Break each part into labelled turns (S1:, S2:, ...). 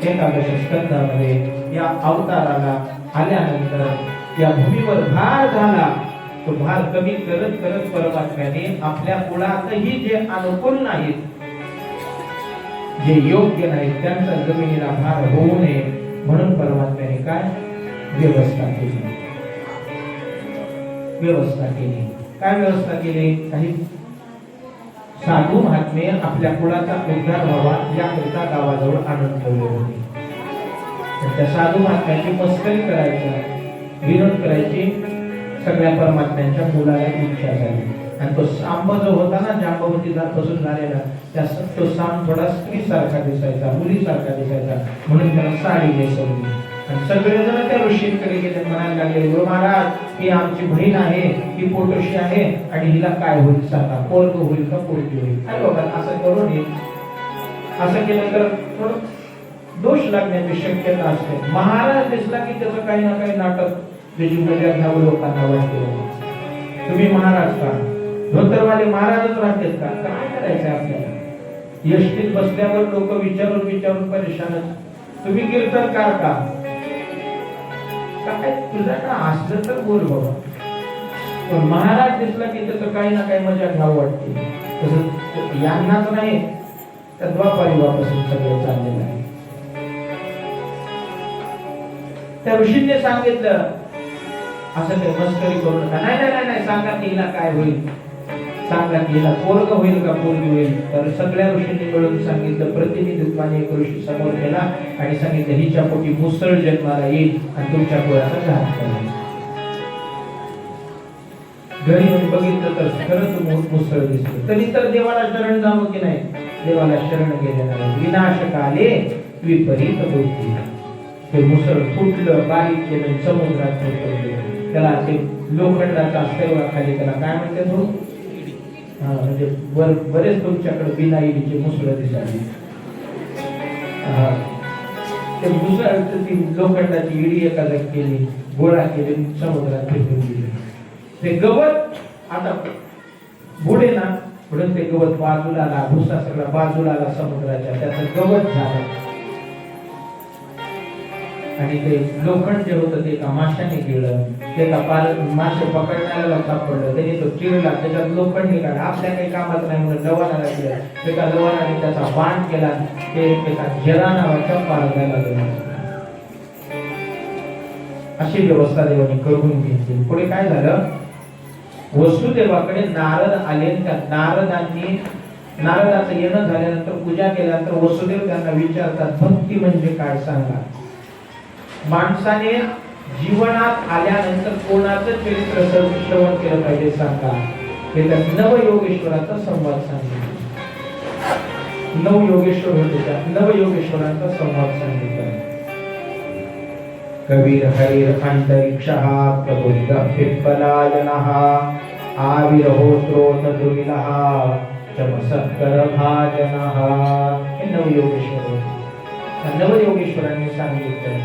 S1: एकादश स्कंदामध्ये या अवताराला आल्यानंतर या भूमीवर भार झाला. तो भार कमी करत करत परमात्म्याने आपल्या कुळातही जे अनुकूल नाहीत, जे योग्य नाहीत, त्यांचा जमिनीला भार होऊ नये म्हणून परमात्म्याने काय व्यवस्था केली. काय व्यवस्था केली? काही साधू महात्मे आपल्या कुळाचा उद्धार व्हावा याकरिता गावाजवळ आणून ठेवले होते. त्या साधू महात्म्याची मस्करी करायची, विनोद करायची सगळ्या परमात्म्यांच्या मुलाला इच्छा झाली. आणि तो सांब जो होता ना, जांबवतीचा पासून झालेला, तो सांब थोडा स्त्री सारखा दिसायचा, मुलीसारखा दिसायचा, म्हणून त्याला साडी नेसवली. आणि सगळेजण त्या ऋषींकडे गेले, म्हणायला लागले, गुरु महाराज, ही आमची बहीण आहे, ही पोटोशी आहे, आणि हिला काय होईल सांगा, पोरग होईल का पोरगी होईल? काय बाबा, असं करू नये. असं केलं तर थोडं दोष लागण्याची शक्यता असते. महाराज दिसला की त्याचं काही ना काही नाटक त्याची मजा घ्यावं लोकांना वाटते. तुम्ही महाराज का? धोतरवाले महाराजच राहतात का? काय करायचं आपल्याला? यष्टीत बसल्यावर लोक विचारून विचारून परेशानच. तुम्ही कीर्तनकार का? काय तुझं का असलं तर बोल बाबा. पण महाराज दिसला की त्याचं काही ना काही मजा घ्यावं वाटते. तसं यांनाच नाही, त्या द्वापारी वापासून सगळं चाललेलं आहे. त्या ऋषींनी सांगितलं, असं काही मस्करी करू नका. नाही, सांगा की हिला काय होईल, सांगा की हिला पोरग होईल का पोरगी होईल? तर सगळ्या ऋषींनी मिळून सांगितलं. प्रतिनिधित्वाने एक ऋषी समोर गेला आणि सांगितलं, हिच्या पोटी मुसळ जन्माला येईल आणि तुमच्या पोळ्याचा घात करेल. घरी येऊन बघितलं तर खरंच मुसळ दिसली. तरी तर देवाला शरण जावं की नाही? देवाला शरण गेले नाही. विनाशकाले विपरीत बुद्धी. ते मुसळ फुटलं, बारीक केलं, समुद्रात फेकलं. त्याला ते लोखंडाचा खाली त्याला काय म्हणते तो, म्हणजे बरेच तुमच्याकडे बिनाईची मुसळ दिसावी. ते मुसळ ती लोखंडाची इडी एका जागी केली, गोळा केली, समुद्रात फेकून दिली. ते गवत आता बुडे ना, म्हणून ते गवत बाजूला आला, भुसा सगळा बाजूला आला समुद्राच्या, त्याचं गवत झालं. आणि ते लोखंड जे होतं ते एका माशाने गिळलं. ते मासे पकडण्याला सापडलं, त्याने तो चिरला, त्याच्यात लोखंड निघाला. आपल्या काही कामात नाही म्हणून लवाणाला केलं. एका लवाणाने त्याचा बाण केला, ते एका जरा नावाच्या पारद्याला गेला. अशी व्यवस्था देवाने करून घेतली. पुढे काय झालं? वसुदेवाकडे नारद आले. त्या नारदाचं येणं झाल्यानंतर, पूजा केल्यानंतर वसुदेव त्यांना विचारतात, भक्ती म्हणजे काय सांगा. माणसाने जीवनात आल्यानंतर कोणाचं चरित्र श्रवण केलं पाहिजे सांगा. हे तर नवयोगेश्वराचा संवाद सांगितला. नवयोगेश्वर होते, त्या नवयोगेश्वरांचा संवाद सांगितला. कबीर हरिर अंतरिक्षः प्रबुद्ध पिप्पलायनः आविर्होत्रोत दुर्मिलः चमसत्कर भाजनः. हे नवयोगेश्वर. नवयोगेश्वरांनी सांगितलं.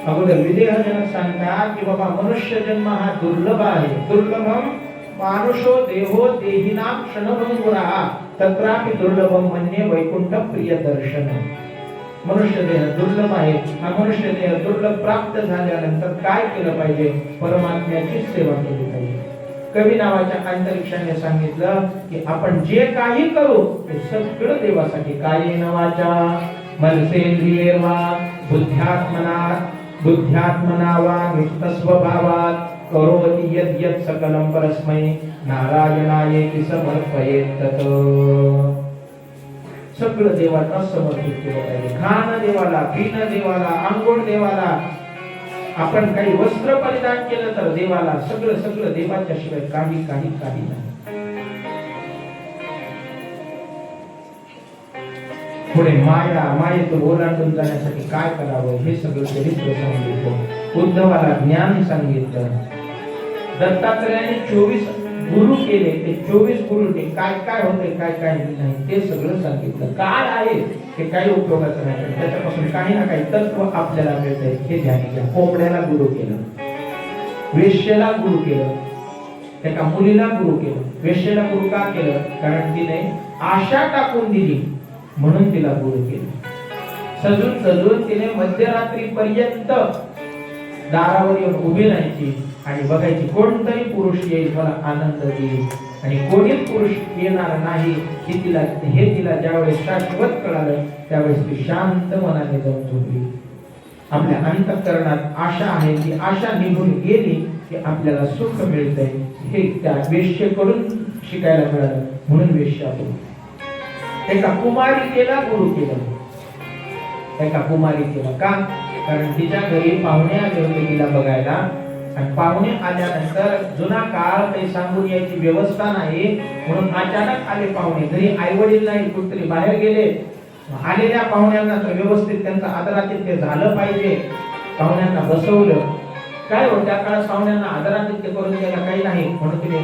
S1: अगोदर विदेहजनक सांगतात की बाबा, मनुष्य जन्म हा दुर्लभ आहे. दुर्लभम मानुषो देहो देहिनाम क्षणभंगुरः तत्रापि दुर्लभम म्हणजे वैकुंठ प्रिय दर्शन. मनुष्य देह दुर्लभ आहे. हा मनुष्य देह दुर्लभ प्राप्त झाल्यानंतर काय केलं पाहिजे? परमात्म्याची सेवा केली पाहिजे. कवी नावाच्या अंतरिक्षाने सांगितलं की आपण जे काही करू ते सगळं देवासाठी. कायेन वाचा मनसेंद्रिये वा बुद्ध्यात्मना वा निष्ठस्वभावात् करोति यद् यत् सकलं परस्मै नारायणायेति समर्पयेत् तत्. सगळं देवाला समर्पित केलं पाहिजे. खाणं देवाला, पिणं देवाला, अंघोळ देवाला. आपण काही वस्त्र परिधान केलं तर देवाला. सगळं देवाच्या शिवाय काही नाही. पुढे मायेतून ओलांडून जाण्यासाठी काय करावं हे सगळं चरित्र सांगितलं. उद्धवाला ज्ञान सांगितलं. दत्तात्रयाने 24 गुरु केले. ते 24 गुरु ते काय काय होते काय काय नाही ते सगळं सांगितलं. काय आहे ते काही उपयोगाचं नाही, त्याच्यापासून काही ना काही तत्व आपल्याला मिळतंय हे ध्यान घ्या. कोंबड्याला गुरु केलं, वेश्येला गुरु केलं, एका मुलीला गुरु केलं. वेश्येला गुरु का केलं? कारण तिने आशा टाकून दिली म्हणून तिला गुरु केलं. सजून सजून तिने मध्यरात्री पर्यंत दारावर येऊन उभी राहायची आणि बघायची कोणतरी पुरुष येईल मला आनंद देईल, आणि कोणीच पुरुष येणार नाही हे तिला ज्यावेळेस शाश्वत कळालं त्यावेळेस ती शांत मनाने जाऊन झोपली. आपल्या अंतःकरणात आशा आहे, ती आशा निघून गेली की आपल्याला सुख मिळतंय हे त्या वेश्येकडून शिकायला मिळालं. म्हणून वेश्या एका कुमारिकेला गुरु केलं. एका कुमारिकेला का? कारण तिच्या घरी पाहुणे आले होते तिला बघायला, आणि पाहुणे आल्यानंतर जुना काळ काही सांगून यायची व्यवस्था नाही म्हणून अचानक आले पाहुणे. घरी आई वडील नाही, कुठतरी बाहेर गेले. आलेल्या पाहुण्यांना व्यवस्थित त्यांचा आदरातिथ्य झालं पाहिजे. पाहुण्यांना बसवलं. काय हो त्या काळात पाहुण्यांना आदरातिथ्य करून द्यायला काही नाही म्हणून तिने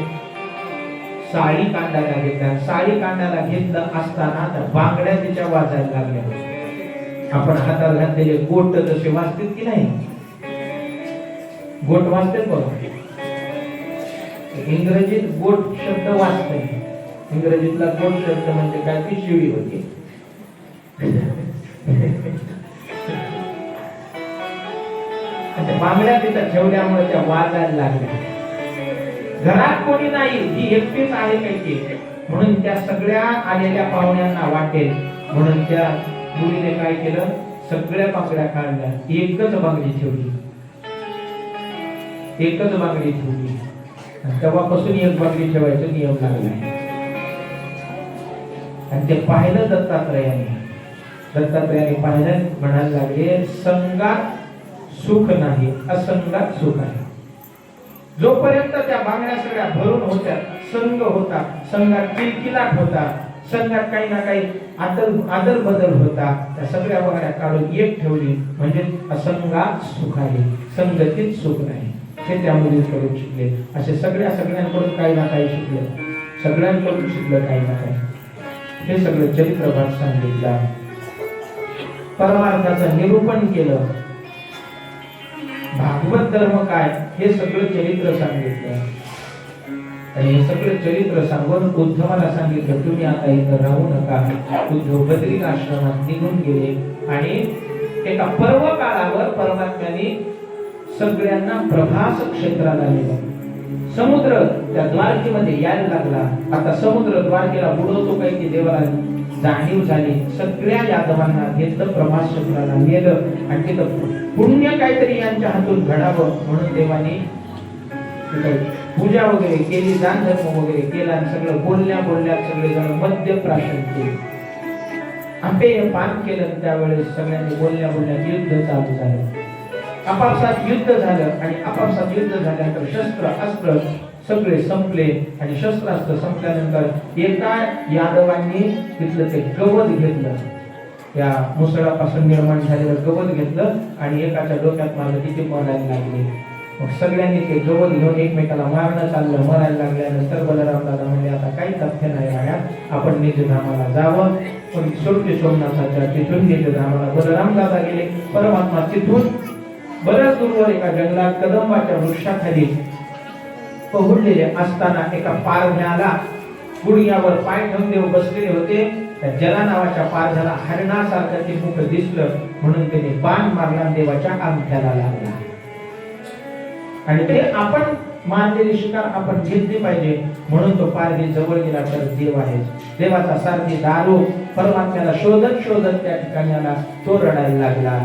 S1: साडी कांडायला घेतल्या. साडी कांडायला घेतलं असताना त्या बांगड्या तिच्या वाजायला लागल्या. आपण हातात घातलेले गोट जसे वाजतात की नाही, गोट वाजतात बघा. इंग्रजीत गोट शब्द वाजते. इंग्रजीतला गोट शब्द म्हणजे काय? ती शिडी होती. बांगड्या तिथं ठेवल्यामुळे त्या वाजायला लागल्या. घरात कोणी नाही, ही एकटीच आहे काही, म्हणून त्या सगळ्या आलेल्या पाहुण्यांना वाटेल म्हणून त्या मुलीने काय केलं? सगळ्या बांगड्या काढल्या, एकच बांगडी ठेवली. एकच बांगडी ठेवली. तेव्हापासून एक बांगडी ठेवायचा नियम लागला. आणि ते पाहिलं दत्तात्रयाने पाहिलं, म्हणायला लागले संगात सुख नाही, असंगात सुख आहे. जोपर्यंत त्या बांगड्या सगळ्या भरून होत्या, संग होता, संगात किलकिलाट होता, संगात काही ना काही आदल बदल होता, त्या सगळ्या बांगड्या काढून एक ठेवली म्हणजे असंगात सुख आहे, संगतीत सुख नाही. हे त्या मुलींकडून शिकले. असे सगळ्यांकडून काही ना काही शिकले, सगळ्यांकडून शिकलं काही ना काही. हे सगळं चरित्रभाग सांगितला. परमार्थाचं निरूपण केलं. भागवत धर्म काय हे सगळं चरित्र सांगितलं. आणि हे सगळं चरित्र सांगून उद्धवाला सांगितलं तुम्ही आता इथं राहू नका. उद्धव बद्रिक आश्रमात निघून गेले आणि एका पर्व काळावर परमात्म्याने सगळ्यांना प्रभास क्षेत्राला नेलं. समुद्र त्या द्वारकेमध्ये यायला लागला. आता समुद्र द्वारकेला बुडवतो काही ती देवाला जाणीव झाली. सगळ्या यादवांना घेतलं, प्रभास क्षेत्राला नेलं आणि तिथं पुण्य काहीतरी यांच्या हातून घडावं म्हणून देवाने पूजा वगैरे केली, दान धर्म वगैरे केला आणि सगळं बोलण्यात सगळे जण मद्यप्राशन केले, आंबेय पान केलं. त्यावेळेस सगळ्यांनी बोलण्यात युद्ध चालू झालं. आपापसात युद्ध झालं आणि आपापसात युद्ध झाल्यानंतर शस्त्र अस्त्र सगळे संपले आणि शस्त्रास्त्र संपल्यानंतर एका यादवांनी तिथलं ते गवत घेतलं, त्या मुसळापासून निर्माण झालेलं गवत घेतलं आणि एकाच्या डोक्यात मारलं, तिथे मरायला लागले. मग सगळ्यांनी ते गवत घेऊन एकमेकाला मारणं चाललं. मरायला लागल्यानंतर बलराम दादा म्हणजे आता काही तथ्य नाही राहणार, आपण निजधामाला जावं. पण शेवटी सोमनाथाच्या तिथून निजधामाला बलराम दादा गेले. परमात्मा तिथून बऱ्याच दूरवर एका जंगलात कदंबाच्या वृक्षाखाली पहुडलेले असताना एका पारध्याला गुडघ्यावर पाय ठेवून देव बसलेले होते. त्या जला नावाच्या पारध्याला हरणासारखं ते मुख दिसलं म्हणून त्याने बाण मारला, देवाच्या अंगठ्याला लागला. आणि ते आपण मारलेली शिकार आपण घेतली पाहिजे म्हणून तो पारधी जवळ गेला तर देव आहे. देवाचा सारथी दारू परमात्म्याला शोधत त्या ठिकाणी आला. तो रडायला लागला.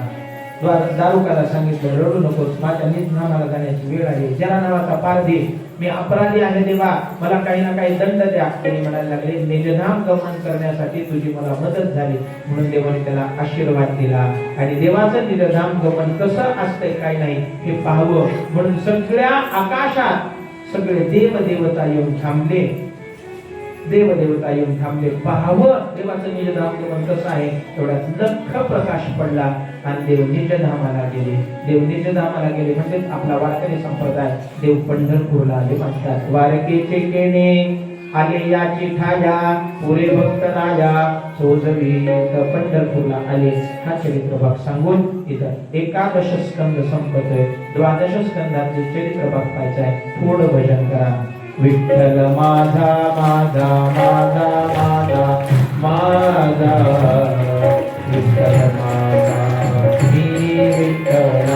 S1: दारुकाला सांगितलं रडू नकोस, माझ्या निजधामाला जाण्याची वेळ आली. जला नावाचा पारधी, मी अपराधी आहे देवा, मला काही ना काही दंड द्या. त्यांनी म्हणायला लागले निजधाम गमन करण्यासाठी तुझी मला मदत झाली म्हणून देवाने त्याला आशीर्वाद दिला. आणि देवाचं निजधाम गमन कसं असतंय काय नाही हे पाहावं म्हणून सगळ्या आकाशात सगळे देव देवता येऊन थांबले. देवदेवता येऊन थांबले. पाहावं देवाचं निजधाम कसं आहे. एवढ्यात लख प्रकाश पडला आणि देव निजधामाला गेले. देव निजधामाला गेले म्हणजे आपला वारकरी संप्रदाय देव पंढरपूरला आले म्हणतात. वारकेचे केणे आले याची ठाया पुरे भक्त राया सोजवी पंढरपूरला आले. हा चरित्र भाग सांगून इथं 11 स्कंद संपतोय. 12 स्कंदाचे चरित्र भाग पाहायचा आहे. थोडं भजन करा. विठ्ठल माझा माझा माझा माझा माझा विठ्ठल माझा मी विठ्ठलाचा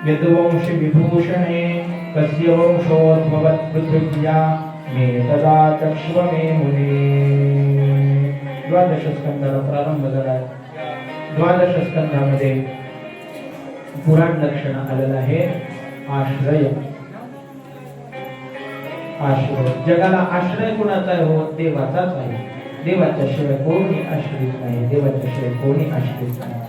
S1: यदुवंश विभूषणे कस्य वंशोद्भवत् पृथिव्या मे तदा चक्ष्व मे मुने. 12 स्कंदाला प्रारंभ झाला. 12 स्कंदामध्ये पुराण लक्षण आलेलं आहे. आश्रय आश्रय जगाला आश्रय कुणाचा आहे हो? देवाचाच आहे. देवाच्या शिवाय कोणी आश्रित नाही. देवाच्या शिवाय कोणी आश्रित नाही.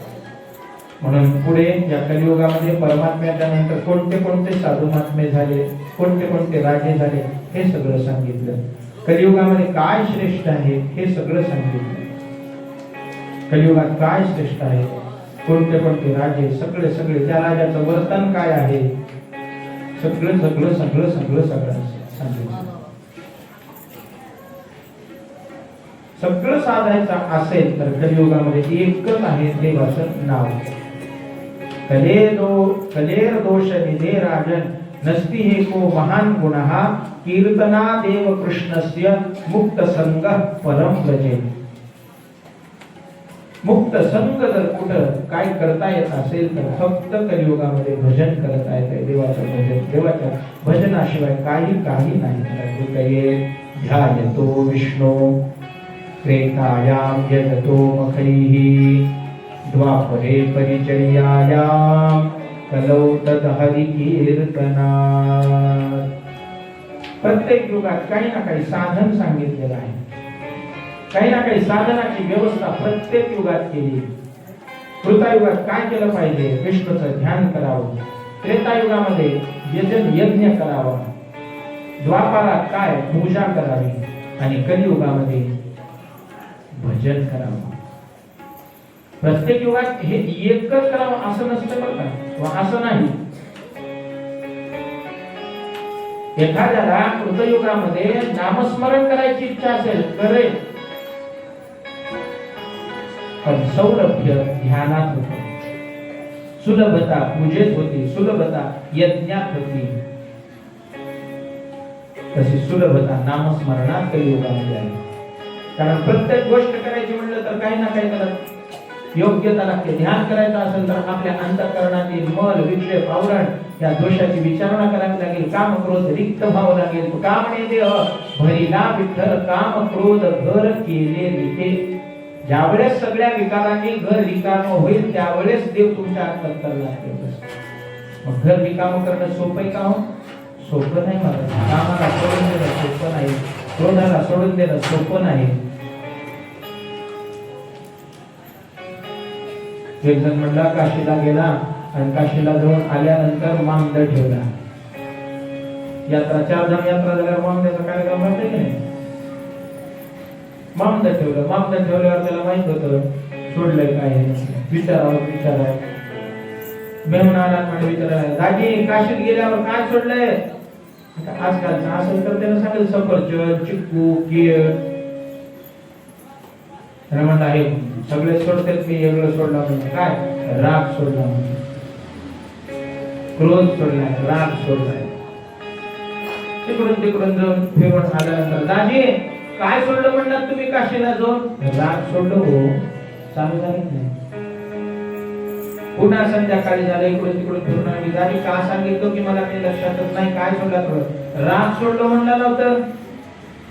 S1: म्हणून पुढे या कलियुगामध्ये परमात्म्याच्या नंतर कोणते कोणते साधू महात्मे झाले, कोणते कोणते राजे झाले, हे सगळं सांगितलं. कलियुगामध्ये काय श्रेष्ठ आहे हे सगळं सांगितलं. कलियुगात काय श्रेष्ठ आहे, कोणते कोणते राजे, सगळे सगळे त्या राजाचं वर्तन काय आहे, सगळं सगळं सगळं सगळं सगळं सांगितलं. सगळं साधायचं असेल तर कलियुगामध्ये एकच आहे देवाचं नाव. कलेर दोष निधे राजन नस्ति हे को महान गुणः कीर्तना देव कृष्णस्य मुक्त संग परम व्रजे. मुक्त संग जर कुठं काय करता येत असेल तर फक्त कलियुगामध्ये भजन करता येते. देवाचं भजन, देवाच्या भजनाशिवाय काही नाही. ध्यायतो विष्णू त्रेतायाम यजतो मखैः द्वापरे परिचर्यायाम कलौ तद हरि कीर्तनात्. प्रत्येक युगात काही ना काही साधन सांगितलेलं आहे. काही ना काही साधनाची व्यवस्था प्रत्येक युगात केली. कृतायुगात काय केलं पाहिजे? विष्णूचं ध्यान करावं. त्रेतायुगामध्ये यज्ञ करावा. द्वापारात काय? पूजा करावी. आणि कलियुगामध्ये भजन करावं. प्रत्येक युगात हे एकच करावं असं नसतं बरं का, व असं नाही. एखाद्याला कृतयुगामध्ये नामस्मरण करायची इच्छा असेल करेल, पण सौलभ्य ध्यानात होतं, सुलभता पूजेत होती, सुलभता यज्ञात होती. तशी सुलभता नामस्मरणात कलियुगामध्ये आहे. कारण प्रत्येक गोष्ट करायची म्हणलं तर काही ना काही त्याला योग्यता लागते. ध्यान करायचं असेल तर आपल्या अंतःकरणातील मल विक्षेप आवरण या दोषाची विचारणा करावी लागेल. काम क्रोध रिक्त भाव लागेल. कामने देह भरिला विठ्ठल काम क्रोध घर केले रिते. ज्यावेळेस सगळ्या विकारांनी घर रिकाम होईल त्यावेळेस देव तुमच्या अंतःकरणात लागते. मग घर रिकाम करणं सोपं आहे का हो? सोपं नाही. मला कामाला सोडून देणं सोपं नाही. क्रोधाला सोडून देणं सोपं नाही. एक जण म्हणला काशीला गेला आणि काशीला जाऊन आल्यानंतर मामद ठेवला. यात्रा 4 धाम यात्रा झाल्यावर मामद्याचा कार्यक्रम माहिती की नाही? मामद ठेवलं. मामद ठेवल्यावर त्याला माहित होतं सोडलंय काय. विचारा मेहून आला म्हणजे विचारायला, दाजी काशीत गेल्यावर काय सोडलंय? आजकालचं असेल तर त्यानं सांगेल सफरचंद, चिक्कू, केळ. त्याला म्हणलं आहे सगळे सोडतात, मी वेगळं सोडला. म्हणजे काय? राग सोडला, क्रोध सोडलाय, राग सोडलाय. तिकडून जाऊन फिरून आल्यानंतर, दाजी काय सोडलं म्हणतात तुम्ही काशीला जाऊन? राग सोडलं हो. चालू झालं नाही. पुन्हा संध्याकाळी झालं, इकडून तिकडून फिरून आली. दाजी का सांगितलं की मला काही लक्षातच नाही. काय सोडलं? राग सोडलं म्हणलं नव्हतं.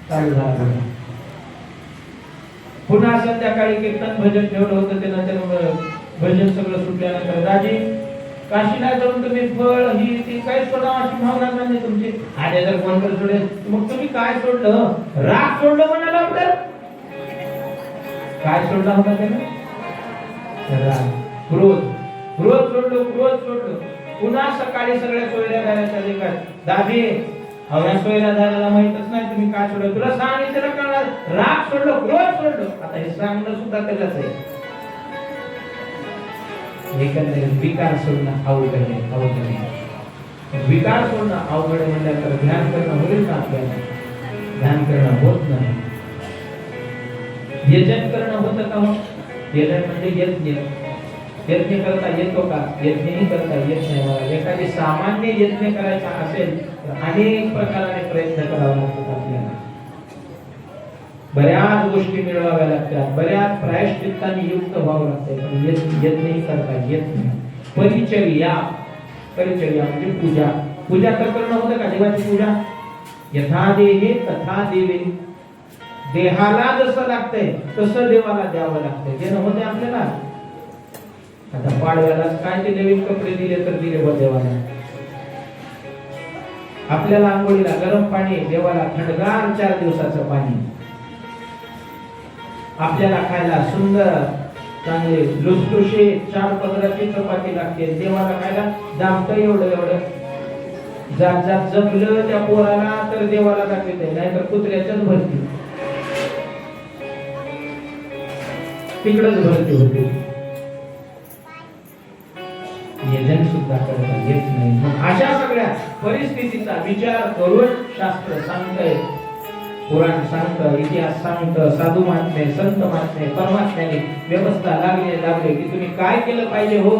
S1: चालू झालं. पुन्हा संध्याकाळी कीर्तन भजन ठेवलं होतं, ते नंतर भजन सगळं सुटल्यानंतर, दाजी काशीला जाऊन तुम्ही फळ ही ती काय सोडा अशी भावना नाही तुमची. आणि जर कोण कर सोडेल मग तुम्ही काय सोडलं? राग सोडलं म्हणाला होतं. काय सोडला होता त्याने? राग. क्रोध सोडलं. पुन्हा सकाळी सगळ्या सोयऱ्या झाल्याच्या लेखात, दाजी हव्या सोयऱ्या झाल्याला माहितच नाही तुम्ही काय सोडलं. तुला सांगितलं कळणार. राग सोडलं, क्रोध सोडलं. आता हे सांगणं सुद्धा त्यालाच आहे. एकंदरीत विकार सोडणं अवघड आहे. विकार सोडणं अवघड म्हटल्यानंतर ध्यान करणं होईल का आपल्याला? ध्यान करणं होत नाही. यजन करणं होतं का? यजन म्हणजे यज्ञ करता येतो का? यज्ञही करता येत नाही. मला एखादी सामान्य यज्ञ करायचा असेल तर अनेक प्रकाराने प्रयत्न करावा लागतात आपल्याला. बऱ्याच गोष्टी मिळवाव्या लागतात, बऱ्याच प्रायश्चित्ताने युक्त व्हावं लागतं. पण यज्ञही करता येत नाही. परिचर्या म्हणजे पूजा तर करणं होतं का? देवाची पूजा यथा देहे तथा देवे. देहाला जसं लागतंय तसं देवाला द्यावं लागतंय. देणं होते आपल्याला. आता पाडव्याला काय ते नवीन कपडे दिले तर दिले बा देवाला. आपल्याला आंघोळीला गरम पाणी, देवाला थंडगार 4 दिवसाचं पाणी. आपल्याला खायला सुंदर चांगले लुसलुशीत 4 पदराची चपाती लागते. देवाला खायला दामतं एवढं. जात जमलं त्या पोराला तर देवाला दाखवते, नाहीतर कुत्र्याच्याच भरती तिकडच भरती होते. यजन सुद्धा करता येत नाही. अशा सगळ्या परिस्थितीचा विचार करून शास्त्र सांगतंय पुराण सांगतं, इतिहास सांगतं, साधू महात्मे, संत महात्मे, परमात्म्याने व्यवस्था लागले की तुम्ही काय केलं पाहिजे हो.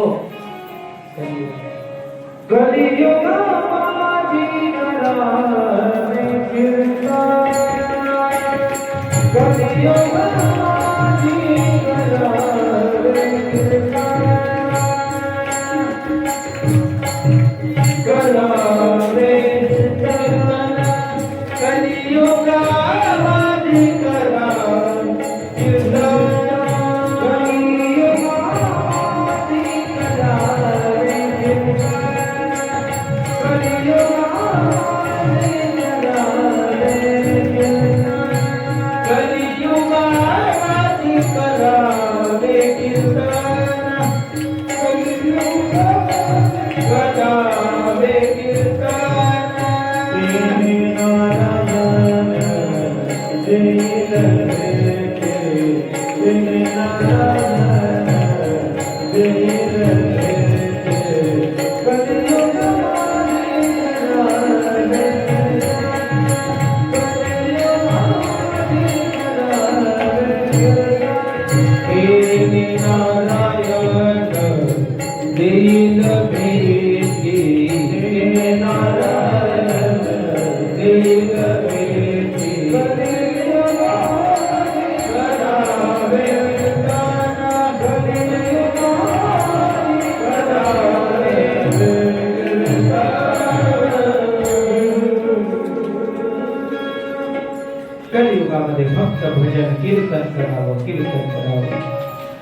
S1: कलियुगामध्ये भक्त भजन कीर्तन करावं,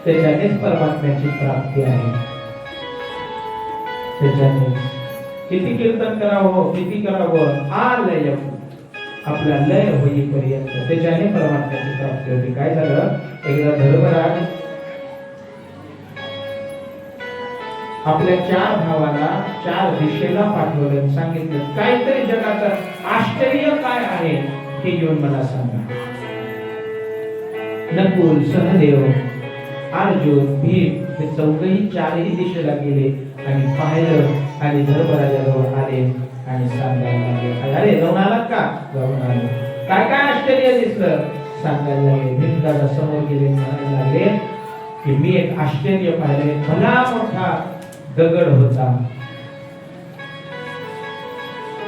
S1: त्याच्यानेच परमात्म्याची प्राप्ती आहे. त्याच्याने किती कीर्तन करावं, किती करावं, आलय आपला लय होईपर्यंत त्याच्याने परमात्म्याची प्राप्ती होती. काय झालं, एकदा धर्मराज आपल्या 4 भावाला 4 दिशेला पाठवलं, सांगितलं काहीतरी जगाचं आश्चर्य काय आहे हे घेऊन मला सांगा. नकुल, सहदेव, अर्जुन, भीम हे चौघही 4ही दिशेला गेले आणि पाहिलं आणि धर्मराजाजवळ आले आणि सांगायला लागले, अरे जाऊन आलात का? जाऊन आलो. काय काय आश्चर्य दिसलं सांगायला लागले. भीमदादा समोर गेले, म्हणायला लागले की मी एक आश्चर्य पाहिले. भला मोठा दगड होता.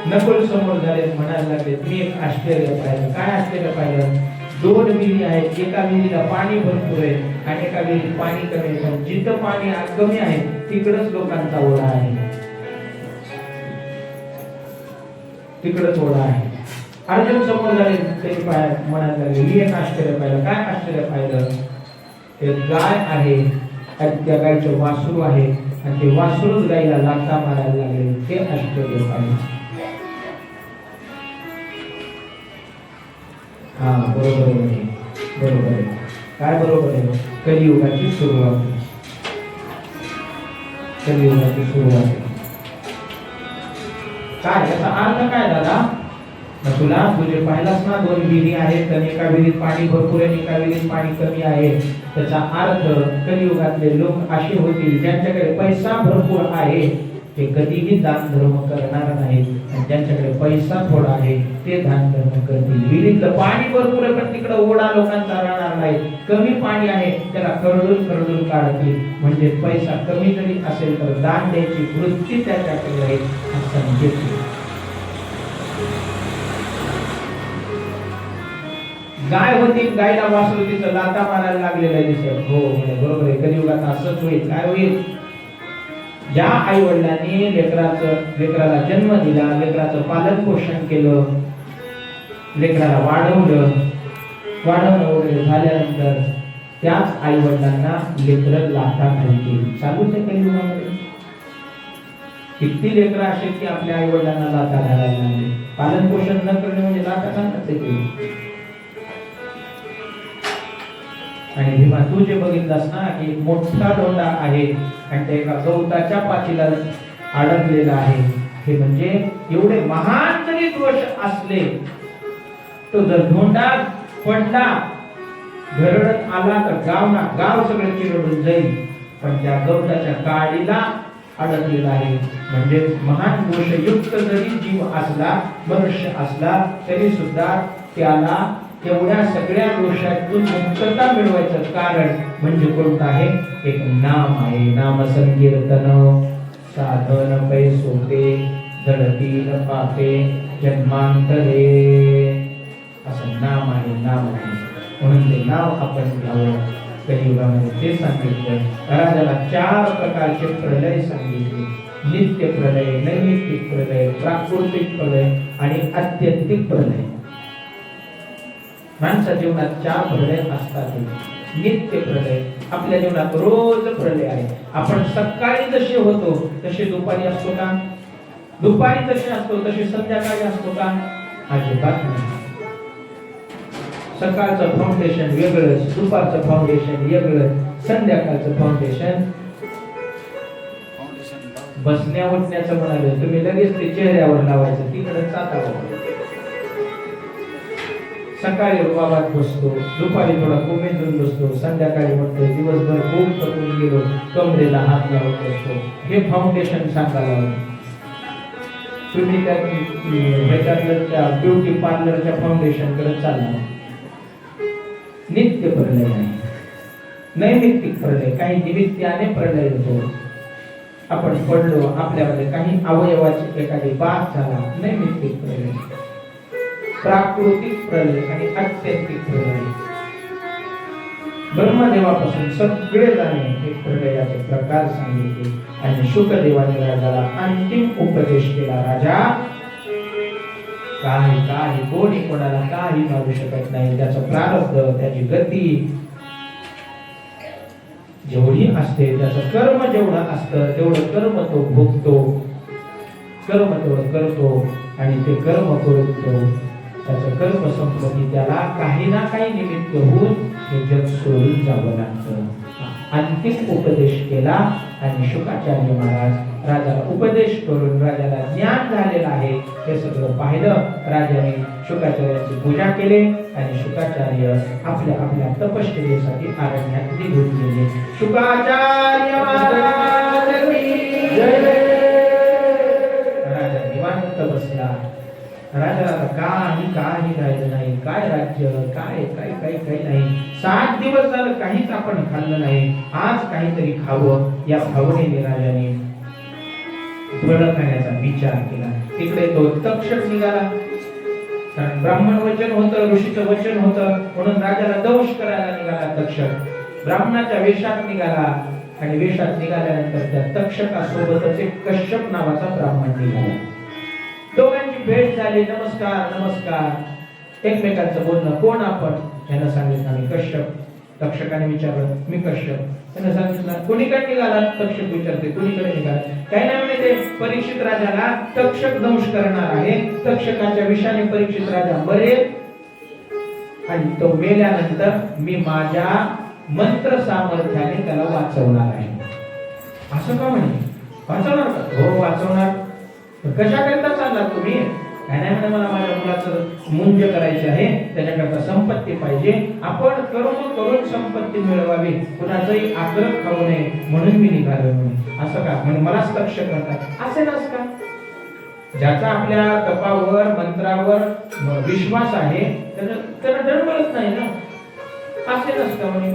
S1: नकुल समोर झाले, म्हणायला लागले मी एक आश्चर्य पाहिलं. काय आश्चर्य पाहिलं? 2 विहिरी आहेत, एका विहिरीला पाणी भरपूर आहे आणि एका विहिरीत पाणी कमी आहे. जिथं पाणी कमी आहे तिकडच लोकांचा ओढा आहे, तिकडच ओढा आहे. अर्जुन समोर झाले, तरी म्हणायला लागले मी एक आश्चर्य पाहिलं. काय आश्चर्य पाहिलं? एक गाय आहे आणि त्या गायचं वासरू आहे आणि ते वासरूच गायला लाथा मारायला लागले, ते आश्चर्य पाहिलं. हा बरोबर आहे, बरोबर आहे. काय बरोबर आहे? कलियुगाची सुरुवात, कलियुगाची सुरुवात. काय याचा अर्थ काय दादा? तुला तुझे पाहिलास ना 2 विहिरी आहेत आणि एका विहिरीत पाणी भरपूर आहे, एका विहिरीत पाणी कमी आहे. त्याचा अर्थ कलियुगातले लोक असे होतील ज्यांच्याकडे पैसा भरपूर आहे ते कधीही दान धर्म करणार नाहीत आणि ज्यांच्याकडे पैसा थोडा आहे ते दान धर्म करतील. विहिरीतलं पाणी भरपूर आहे पण तिकडे ओढा लोकांचा राहणार नाही. कमी पाणी आहे त्याला खरडून काढतील. म्हणजे पैसा कमी जरी असेल तर दान द्यायची वृत्ती त्याच्याकडे आहे असं संकेत. गाय होती, गायला वासरू तिचं लाथा मारायला लागलेला दिसत. हो म्हणजे बरोबर आहे, कलियुगात असंच होईल. काय होईल? ज्या आई वडिलांनी लेकराला जन्म दिला, लेकराचं पालन पोषण केलं, लेकराला वाढवणं वगैरे झाल्यानंतर त्याच आई वडिलांना लेकरं लाथा घालतील. चालूच आहे कलियुगामध्ये. किती लेकरं असे की आपल्या आई वडिलांना लाथा घालायला लागले. पालन पोषण न करणे म्हणजे लाथा सांगतात. आणि भीमा तू जे बघितलास ना की मोठा डोंडा आहे आणि ते एका गवताच्या पाचीला अडकलेला आहे, हे म्हणजे एवढे महान जरी दोष असले तो जर धोंडा पडला, घरडत आला तर गाव सगळे चिरडून जाईल. पण त्या गवताच्या काडीला अडकलेला आहे. म्हणजे महान दोषयुक्त जरी जीव असला, मनुष्य असला तरी सुद्धा त्याला एवढ्या सगळ्या दोषातून मुक्तता मिळवायचं कारण म्हणजे कोणतं आहे? एक नाम आहे. नाम संकीर्तन साधन पैसोते जडतील पापे जन्मांतरे. असं नाम आहे, नाम आहे. म्हणून ते नाव आपण घ्यावं. कलियुगामध्ये ते सांगितलं. राजाला 4 प्रकारचे प्रलय सांगितले. नित्य प्रलय, नैमित्तिक प्रलय, प्राकृतिक प्रलय आणि आत्यंतिक प्रलय. माणसा जीवनात 4 प्रलय असतात. नित्य प्रलय आपल्या जीवनात रोज प्रलय आहे. आपण सकाळी जसे होतो तसे दुपारी असतो का? दुपारी जसे असतो तसे संध्याकाळी असतो का? अजिबात नाही. सकाळचं फाउंडेशन वेगळं, दुपारचं फाउंडेशन वेगळं, संध्याकाळचं फाउंडेशन. बसण्या उठण्याचं म्हणाले तुम्ही लगेच ते चेहऱ्यावर लावायचं, तिकडे चातावर. सकाळी रुबाबात बसतो, दुपारी थोडा कोमेजून बसतो, संध्याकाळी म्हणतो दिवसभर खूप थकून गेलो, कमरेला हात लावत बसतो. हे फाउंडेशन सांगायला तुम्ही त्या ब्युटी पार्लरच्या फाउंडेशन कडे चालला. नित्य प्रलय आहे. नैमित्तिक प्रलय काही निमित्ताने प्रलय होतो. आपण पडलो, आपल्यामध्ये काही अवयवाची एखादी बात झाला, नैमित्तिक प्रलय. प्राकृतिक प्रलय आणि आत्यंतिक प्रलय. ब्रह्मदेवापासून सगळे जाणे हे प्रलयाचे प्रकार सांगितले. आणि शुकदेवाने राजाला अंतिम उपदेश केला. राजा काही कोणी कोणाला काही मागू शकत नाही. त्याचं प्रारब्ध, त्याची गती जेवढी असते, त्याचं कर्म जेवढं असतं तेवढं कर्म तो भोगतो, कर्म तेवढं करतो. आणि ते कर्म करून तो त्याचं कर्म संपलं की त्याला काही ना काही निमित्त होऊन हे जग सोडून जावं लागतं. अंतिम उपदेश केला. आणि शुकाचार्य महाराज राजाला उपदेश करून राजाला ज्ञान झालेलं आहे हे सगळं पाहिलं. राजाने शुकाचार्याची पूजा केली आणि शुकाचार्य आपल्या आपल्या तपश्चर्येसाठी अरण्यात निघून गेले. शुकाचार्य महाराज की जय. राजा निवांत बसला. राजाला काही राहिलं नाही. काय राज्य, काय काय काय काही नाही. 7 दिवस झालं काहीच आपण खाल्लं नाही. आज काहीतरी खावं या भावनेने राजाने फळं खाण्याचा विचार केला. तिकडे तो तक्षक निघाला. कारण ब्राह्मण वचन होतं, ऋषीचं वचन होतं, म्हणून राजाला दंश करायला निघाला तक्षक. ब्राह्मणाच्या वेशात निघाला. आणि वेशात निघाल्यानंतर त्या तक्षकासोबतच एक कश्यप नावाचा ब्राह्मण निघाला. दोघांची भेट झाली. नमस्कार. एकमेकांचं बोलणं. कोण आपण? यानं सांगितलं आम्ही कश्यप. तक्षकाने विचारलं मी कश्यप. त्यानं सांगितलं कुणीकडे निघाला? तक्षक विचारते कुणीकडे निघाला? काही नाही म्हणे ते परीक्षित राजाला तक्षक दंश करणार आहे. तक्षकाच्या विषाने परीक्षित राजा मरेल आणि तो मेल्यानंतर मी माझ्या मंत्र सामर्थ्याने त्याला वाचवणार आहे. असं का म्हणे? वाचवणार का? हो वाचवणार. कशाकरता चालला तुम्ही? काय नाही म्हणे मला माझ्या मुलाचं मुंज करायचे आहे, त्याच्याकरता संपत्ती पाहिजे. आपण कर्म करून संपत्ती मिळवावी, कुणाचंही आग्रह खाऊ नये म्हणून मी निघालो म्हणे. असं का? म्हणजे मलाच लक्ष करतात असे नस का? ज्याचा आपल्या तपावर मंत्रावर विश्वास आहे त्याला डरवत नाही ना. असे नसतं म्हणे.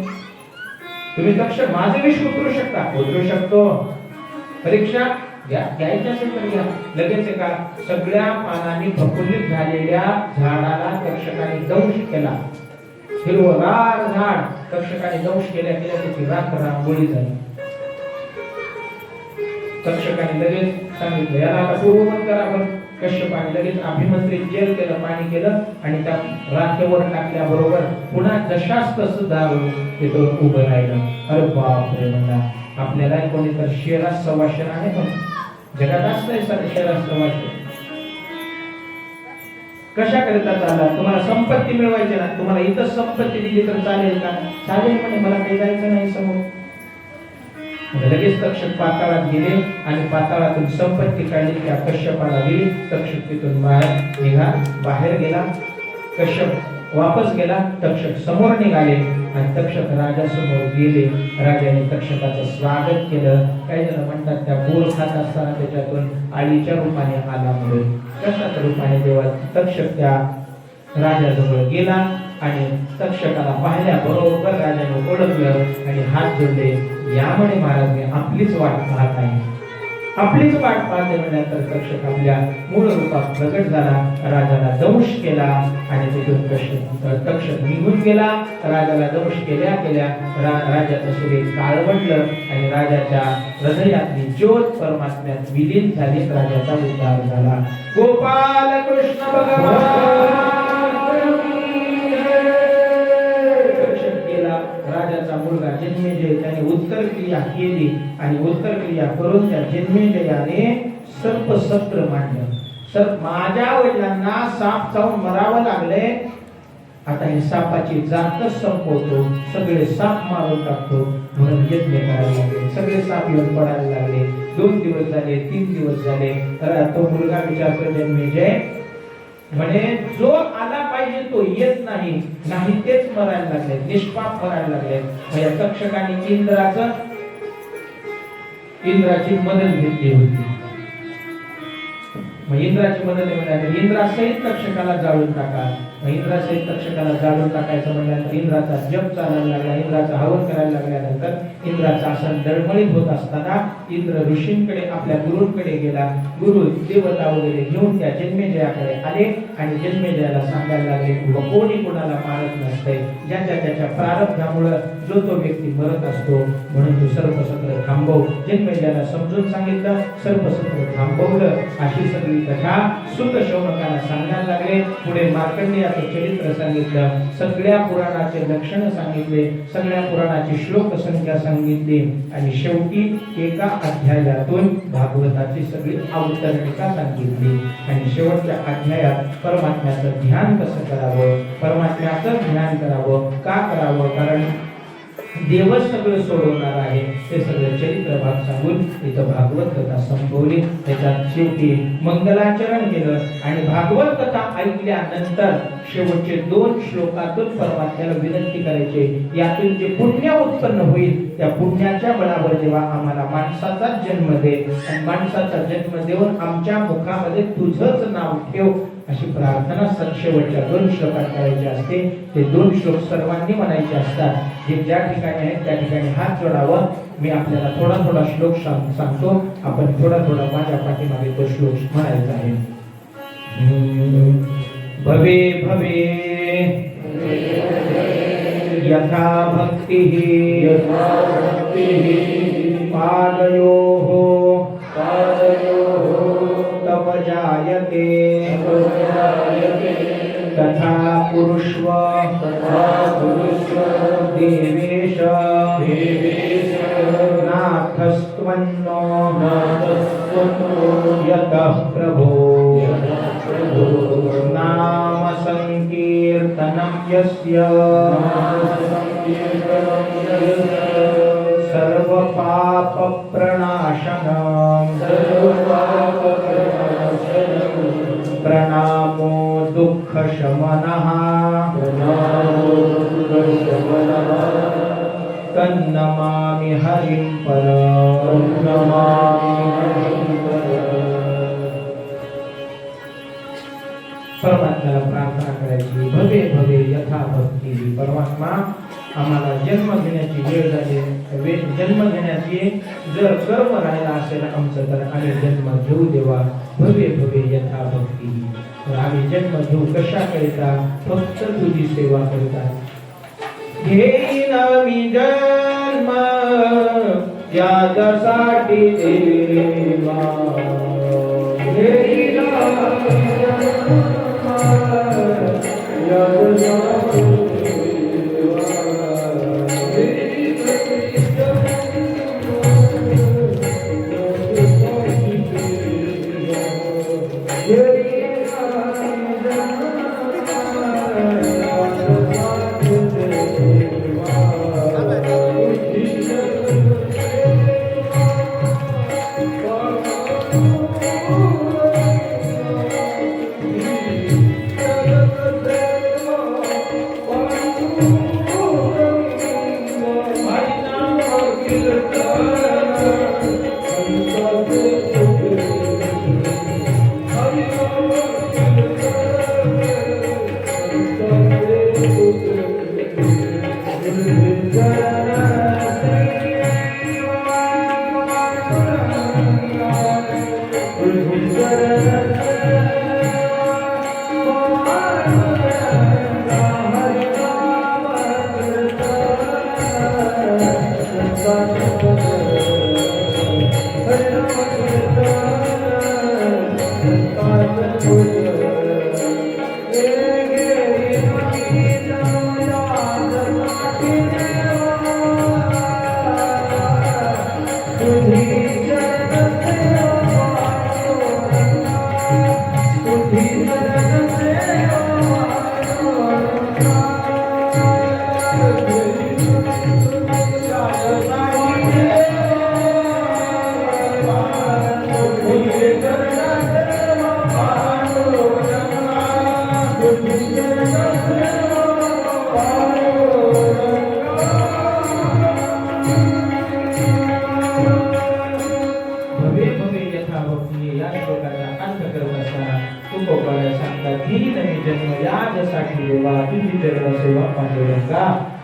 S1: तुम्ही लक्ष माझे विश्व करू शकता, उतरू शकतो. परीक्षा घ्यायच्या असेल तर घ्या. लगेच एका सगळ्या पानांनी फफुल्लित झालेल्या झाडाला तक्षकाने दंश केला. हिरवगार झाड. तक्षकाने दंश केल्या त्याची रांगोळी झाली. तक्षकाने लगेच सांगितलं याला आता पूर्ववत करा. पण कश्यपाने लगेच अभिमंत्रित जेल केलं, पाणी केलं आणि त्या राखेवर टाकल्याबरोबर पुन्हा जशास तसं दारू तिथं उभं राहिलं. अरे बापरे म्हणला आपल्याला कोणीतरी शेरास सवाशन आहे. पण जगात असतंय शेरास सवाशन. कशा करता चालला? तुम्हाला संपत्ती मिळवायची ना, तुम्हाला इथं संपत्ती दिली तर चालेल का? चालेल म्हणे मला काही जायचं नाही समोर. लगेच तक्षक पाताळात गेले आणि पाताळातून संपत्ती काढली त्या कश्यपाला दिली. तक्षक तिथून बाहेर गेला. कश्यप वापस गेला. तक्षक समोर निघाले आणि तक्षक राजासमोर गेले. राजाने तक्षकाचं स्वागत केलं. काही जण म्हणतात त्या बोर खात असताना त्याच्यातून आळीच्या रूपाने आला म्हणून. कशाच्या रूपाने देवा? तक्षक त्या राजाजवळ गेला आणि तक्षकाला पाहिल्याबरोबर राजाने ओळखलं आणि हात जोडले. यामुळे महाराज मी आपलीच वाट पाहत आहे. आपलीच वाट पाहते म्हणल्यानंतर तक्षक आपल्या मूळ रूपात प्रगट झाला. राजाला दंश केला आणि तिथून तक्षक निघून गेला. राजाला दंश केल्या केल्या राजाचं शरीर काळवंडलं आणि राजाच्या हृदयातली ज्योत परमात्म्यात विलीन झाली. राजाचा उद्धार झाला. गोपाल कृष्ण भगवान राजाचा मुलगा जन्मेजय त्याने उत्तर क्रिया केली आणि उत्तर क्रिया करून त्या जन्मेजयाने सर्प सत्र मांडलं. माझ्या वडिलांना साप चावून मरावं लागले. आता हे सापाची जातच संपवतो, सगळे साप मारून टाकतो म्हणून यज्ञ करायला लागले. सगळे साप येऊन पडायला लागले. 2 दिवस झाले, 3 दिवस झाले. तो मुलगा विचारतो जन्मेजय म्हणे जो आला पाहिजे तो येत नाही, नाही तेच मरायला लागले, निष्पाप मरायला लागले. या तक्षकाने इंद्राची मदत घेतली होती. मग इंद्राची मदत म्हणाले इंद्रासहित तक्षकाला जाळून टाका. इंद्रासहित तक्षकाला जाळून टाकायचं म्हटल्यानंतर इंद्राचा जप चालायला लागला. इंद्राचा हवन करायला लागल्यानंतर इंद्राचा आसन डळमळीत होत असताना इंद्र ऋषींकडे आपल्या गुरूंकडे गेला. गुरु देवता वगैरे घेऊन त्या जन्मेजयाकडे आले आणि जन्मेजयाला सांगायला लागले कोणी कोणाला मारत नसते, ज्याच्या त्याच्या प्रारब्धामुळे जो तो व्यक्ती मरत असतो, म्हणून तू सर्पसत्र थांबव. जन्मेजयाला समजून सांगितलं, सर्पसत्र थांबवलं. अशी सगळी कथा सुत शौनकाला सांगायला लागले. पुढे मार्कंडेयाचं चरित्र सांगितलं, सगळ्या पुराणाचे लक्षण सांगितले, सगळ्या पुराणाची श्लोक संख्या सांगितली आणि शेवटी एका अध्यायातून भागवताची सगळी अवतरणिका सांगितली. आणि शेवटच्या अध्यायात परमात्म्याचं ध्यान कसं करावं, परमात्म्याचं ध्यान करावं, का करावं, कारण देवच सगळं सोडवणार आहे, ते सगळं चरित्र भाग सांगून इथं भागवत कथा संपवली. त्याच्यात शेवटी मंगलाचरण केलं आणि भागवत कथा ऐकल्यानंतर शेवटचे 2 श्लोकातून परमात्म्याला विनंती करायचे, यातून जे पुण्य उत्पन्न होईल त्या पुण्याच्या बळावर जेव्हा आम्हाला माणसाचा जन्म दे आणि माणसाचा जन्म देऊन आमच्या मुखामध्ये तुझंच नाव ठेव, अशी प्रार्थना शेवटच्या 2 श्लोकात करायची असते. ते 2 श्लोक सर्वांनी म्हणायचे असतात. जे ज्या ठिकाणी आहेत त्या ठिकाणी हात जोडावं. मी आपल्याला थोडा थोडा श्लोक सांगतो, आपण थोडा थोडा माझ्या पाठीमागे तो श्लोक म्हणायचा आहे. भवे भवे यथा भक्तिः पादयोः तव जायते तथा पुरुष्व देवेश नाथस्त्वन्नो यतः प्रभो नाम संकीर्तनं यस्य सर्व पाप प्रणाशनम् प्रणमो दुःख शमनः तन्नमामि हरिं परं परमात्म्याला प्रार्थना करायची. भवे भवे यथा भक्ती. परमात्मा आम्हाला जन्म घेण्याची वेळ झाली, जन्म घेण्याची जर कर्म राहिला असेल आमचं तर आम्ही जन्म घेऊ देवा. भवे भवे यथा भक्ती. तर आम्ही जन्म घेऊ कशा करिता? फक्त तुझी सेवा करिता. घेईन मी जन्म यासाठी देवा. घेईन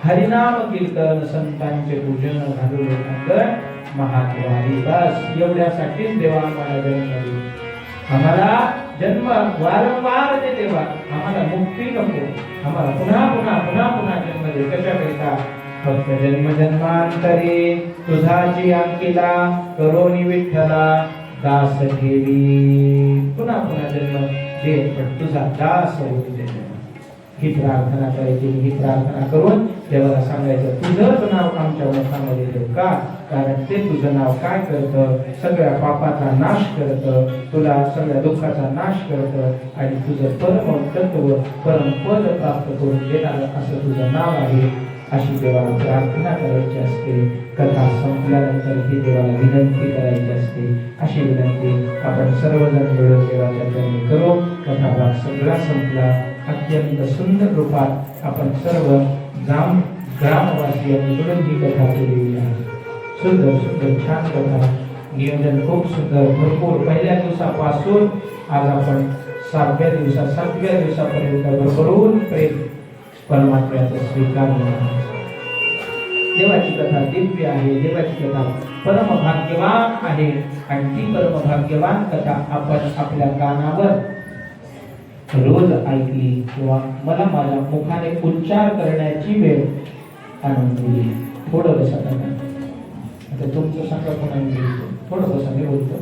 S1: हरिनाम कीर्तन संतांचे पूजन घालून महाद्वारी बस एवढ्यासाठीच देवा आम्हाला जन्म दिला. आम्हाला जन्म वारंवार दे देवा, आम्हाला मुक्ती नको, आम्हाला पुन्हा पुन्हा पुन्हा पुन्हा जन्म दे. कशाकरिता? फक्त जन्म जन्मांतरी तुझाची अंकिला करोनी विठ्ठला दास ठेवी. पुन्हा पुन्हा जन्म दे पण तुझा दास होऊ दे. ही प्रार्थना करायची. ही प्रार्थना करून देवाला सांगायचं तुझंच नाव आमच्या मुखामध्ये ठेव. का? कारण ते तुझं नाव काय करतं? सगळ्या पापाचा नाश करतं, तुला सगळ्या दुःखाचा नाश करतं आणि तुझं परम तत्व परम पद प्राप्त करून देणारं असं तुझं नाव आहे. अशी देवाला प्रार्थना करायची असते. कथा संपल्यानंतर ही देवाला विनंती करायची असते. अशी विनंती आपण सर्वजण मिळून देवाच्या चरणी करू. कथा भाग सगळा संपला. अत्यंत सुंदर रूपात आपण सर्व ग्रामवासियांनी मिळून ही कथा केलेली आहे. सुंदर सुंदर छान कथा. नियोजन खूप सुंदर, भरपूर. पहिल्या दिवसापासून आज आपण 7व्या दिवसापर्यंत भरभरून प्रेम परमात्म्याचं स्वीकारलं. देवाची कथा दिव्य आहे. देवाची कथा परम भाग्यवान आहे आणि ती परम भाग्यवान कथा आपण आपल्या कानावर रोज ऐकली किंवा मला माझ्या मुखाने उच्चार करण्याची वेळ आणून दिली. थोडं बसा करा. आता तुमचं सांगा कोणा बोलतो. थोडं बसा, मी बोलतो.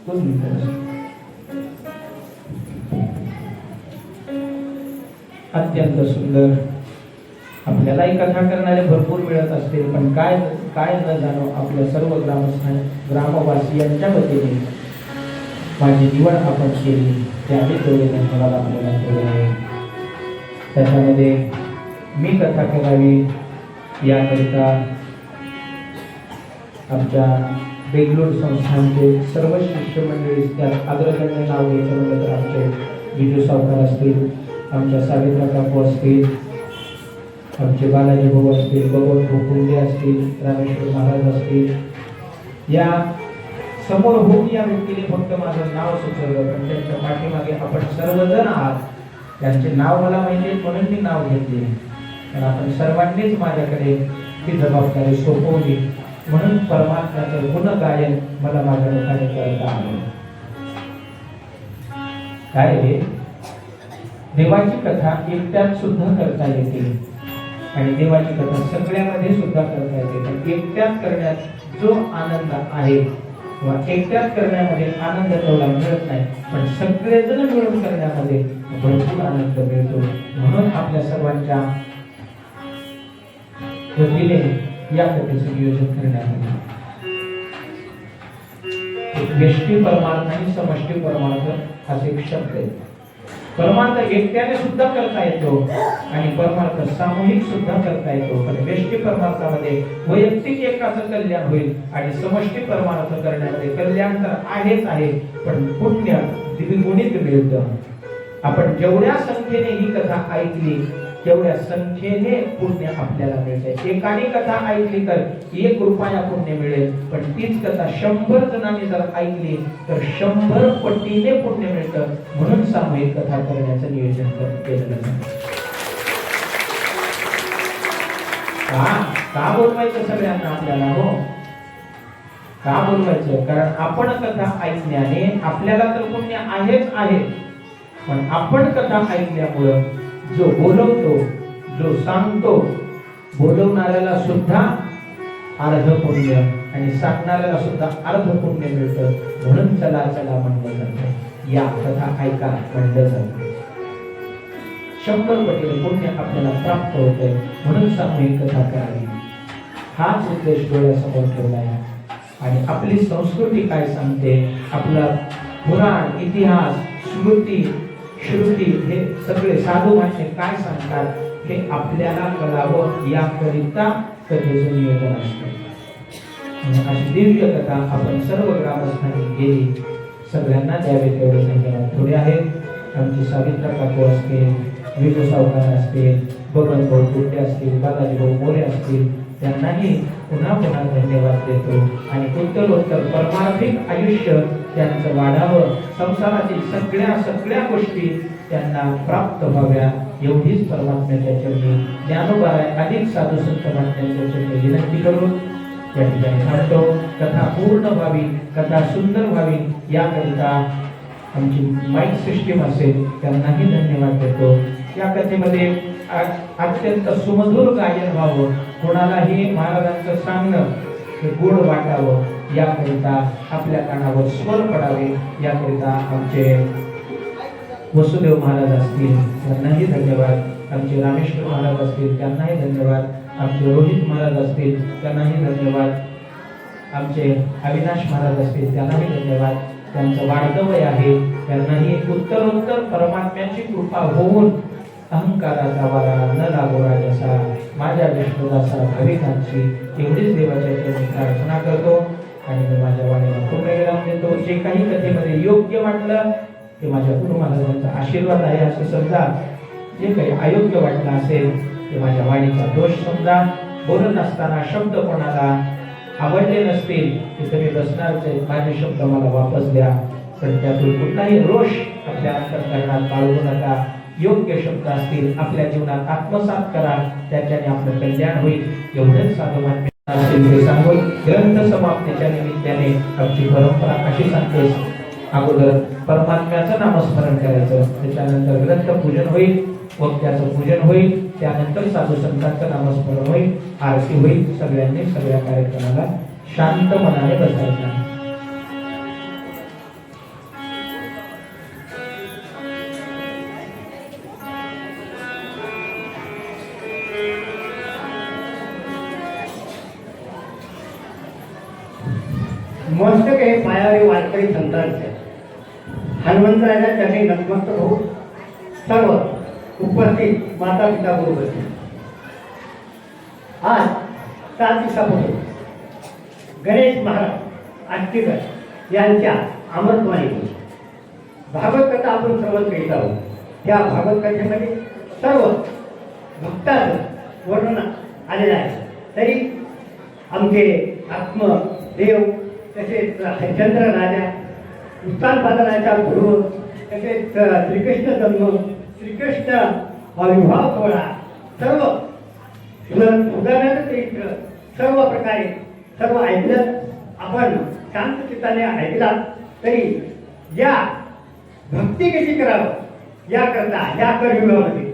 S1: 2 मिनिटं बसा. अत्यंत सुंदर. आपल्यालाही कथा करणारे भरपूर मिळत असतील, पण काय काय न जाणो आपल्या सर्व ग्रामवासियांच्या वतीने माझी निवड आपण केली. त्याने तेवढे धन्यवाद आपल्याला केले आहे. त्याच्यामध्ये मी कथा करावी याकरिता आमच्या बेंगलोर संस्थानचे सर्व शिष्यमंडळी, त्यात अग्रगण्य नाव घ्यायचं म्हटलं तर आमचे विजू सावकार असतील, आमच्या सावित्रा काकू असतील, आमचे बालाजी भाऊ असतील, भगवत भोकुंडे असतील, रामेश्वर महाराज असतील. या समोर होऊन या व्यक्तीने फक्त माझं नाव सुचवलं, पण त्यांच्या पाठीमागे आपण सर्वजण आहात. त्यांचे नाव मला माहिती म्हणून मी नाव घेतले. पण आपण सर्वांनीच माझ्याकडे ती जबाबदारी सोपवली, म्हणून परमात्म्याचं गुणगायन मला माझ्या मुखाने करता आलं. काय रे? देवाची कथा एकट्यात सुद्धा करता येते आणि देवाची कथा सगळ्यामध्ये सुद्धा करता येते. पण एकट्यात करण्यात जो आनंद आहे किंवा एकट्यात करण्यामध्ये आनंद तेवढा मिळत नाही, पण सगळेजण मिळून करण्यामध्ये भरपूर आनंद मिळतो. म्हणून आपल्या सर्वांच्या वतीने या कथेचं नियोजन करण्यात आले. व्यष्टी परमार्थ आणि समष्टी परमार्थ असे एक शब्द आहेत. परमार्थ एकट्याने सुद्धा करता येतो आणि परमार्थ सामूहिक सुद्धा करता येतो. पण व्यष्टी परमार्थामध्ये वैयक्तिक एकाचं कल्याण होईल आणि समष्टी परमार्थ करण्यामध्ये कल्याण तर आहेच आहे, पण पुण्य द्विगुणित मिळतं. आपण जेवढ्या संख्येने ही कथा ऐकली तेवढ्या संख्येने पुण्य आपल्याला मिळते. एकाने कथा ऐकली तर 1 रुपया पुण्य मिळेल, पण तीच कथा 100 जणांनी जर ऐकली तर 100 पटीने पुण्य मिळतं. म्हणून सामूहिक कथा करण्याचं नियोजन केलं जातं. का बोलवायचं सगळ्यांना आपल्याला? हो, का बोलवायचं? कारण आपण कथा ऐकण्याने आपल्याला तर पुण्य आहेच आहे, पण आपण कथा ऐकल्यामुळं जो बोलवतो, जो सांगतो, बोलवणाऱ्याला सुद्धा अर्ध पुण्य आणि सांगणाऱ्याला सुद्धा अर्ध पुण्य मिळतं. म्हणून चला चला म्हणलं जातं, या कथा ऐका म्हणलं जातं. 100 पटीने पुण्य आपल्याला प्राप्त होते, म्हणून सामूहिक कथा करावी हाच उद्देश डोळ्यासमोर ठेवला आहे. आणि आपली संस्कृती काय सांगते, आपला पुराण, इतिहास, स्मृती, श्रुती हे सगळे साधू भाषे काय सांगतात हे आपल्याला कळावं, याकरिता कथेचं नियोजन असतं. अशी दिव्य कथा आपण सर्व ग्रामस्थांनी गेली, सगळ्यांना द्यावे तेवढे संख्येने थोडे आहेत. आमची सावित्रा काकू असतील, विजू सावकार असतील, बबन भाऊ गुड्डे असतील, बालाजी भाऊ मोरे असतील, त्यांनाही पुन्हा पुन्हा धन्यवाद देतो. आणि उत्तरोत्तर परमार्थिक आयुष्य त्यांचं वाढावं, संसारातील सगळ्या गोष्टी त्यांना प्राप्त व्हाव्या, एवढीच परमात्म्याच्या चरणी ज्ञानोबाराय अधिक साधू संत महात्म्यांच्या चरणी विनंती करून या ठिकाणी थांबतो. कथा पूर्ण व्हावी, कथा सुंदर व्हावी, याकरिता आमची माईक सिस्टीम असेल त्यांनाही धन्यवाद देतो. या कथेमध्ये अत्यंत सुमधुर गायन व्हावं, कोणालाही महाराजांचं सांगणं हे गोड वाटावं, याकरिता आपल्या कानावर स्वर पडावे, याकरिता आमचे वसुदेव महाराज असतील त्यांनाही धन्यवाद, आमचे रामेश्वर महाराज असतील त्यांनाही धन्यवाद, आमचे रोहित महाराज असतील त्यांनाही धन्यवाद, आमचे अविनाश महाराज असतील त्यांनाही धन्यवाद. त्यांचं वाढतं वय आहे, त्यांनाही उत्तरोत्तर परमात्म्याची कृपा होऊन अहंकाराचा वारा न लागो राजसा, माझ्या विष्णुदासा भाविकांची एवढीच देवाच्या चरणी प्रार्थना करतो. आणि मी माझ्या वाणीला पूर्ण विराम देतो. जे काही कथेमध्ये योग्य वाटलं ते माझ्या गुरु महाराजांचा आशीर्वाद आहे असं समजा, जे काही अयोग्य वाटलं असेल ते माझ्या वाणीचा दोष समजा. बोलत असताना शब्द कोणाला आवडले नसतील ते तुम्ही बसणारच आहे, माझे शब्द मला वापस द्या, पण त्यातून कुठलाही रोष आपल्या अंतःकरणात बाळगू नका. योग्य शब्द असतील आपल्या जीवनात आत्मसात करा, त्याच्याने आपलं कल्याण होईल. एवढंच साधू महात्म्य सांगून ग्रंथ समाप्तीच्या निमित्ताने आमची परंपरा अशी सांगते, अगोदर परमात्म्याचं नामस्मरण करायचं, त्याच्यानंतर ग्रंथ पूजन होईल, वक्त्याचं पूजन होईल, त्यानंतर साधू संतांचं नामस्मरण होईल, आरती होईल. सगळ्यांनी सगळ्या कार्यक्रमाला शांत मनाने बसायचं.
S2: मस्तक हे पायावरील वारकरी संतांचे हनुमंतराया त्यांनी नतमस्तक होऊन सर्व उपस्थित माता पिता बरोबर आज 7 दिवसापूर्वी गणेश महाराज आष्टीकर यांच्या अमृतवाणी भागवत कथा आपण श्रवण करीत आहोत. त्या भागवत कथेमध्ये सर्व भक्ताचं वर्णन आलेलं आहे. तरी आमचे आत्मदेव तसेच हरिश्चंद्र राजा, उत्तानपादनाचा गुरु, तसेच श्रीकृष्ण जन्म, श्रीकृष्ण विवाह सोहळा, सर्व सुधारणाचं चरित्र सर्व प्रकारे सर्व ऐकलं. आपण शांत चित्ताने ऐकला. तरी या भक्ती कशी करावं याकरता या करयुगामध्ये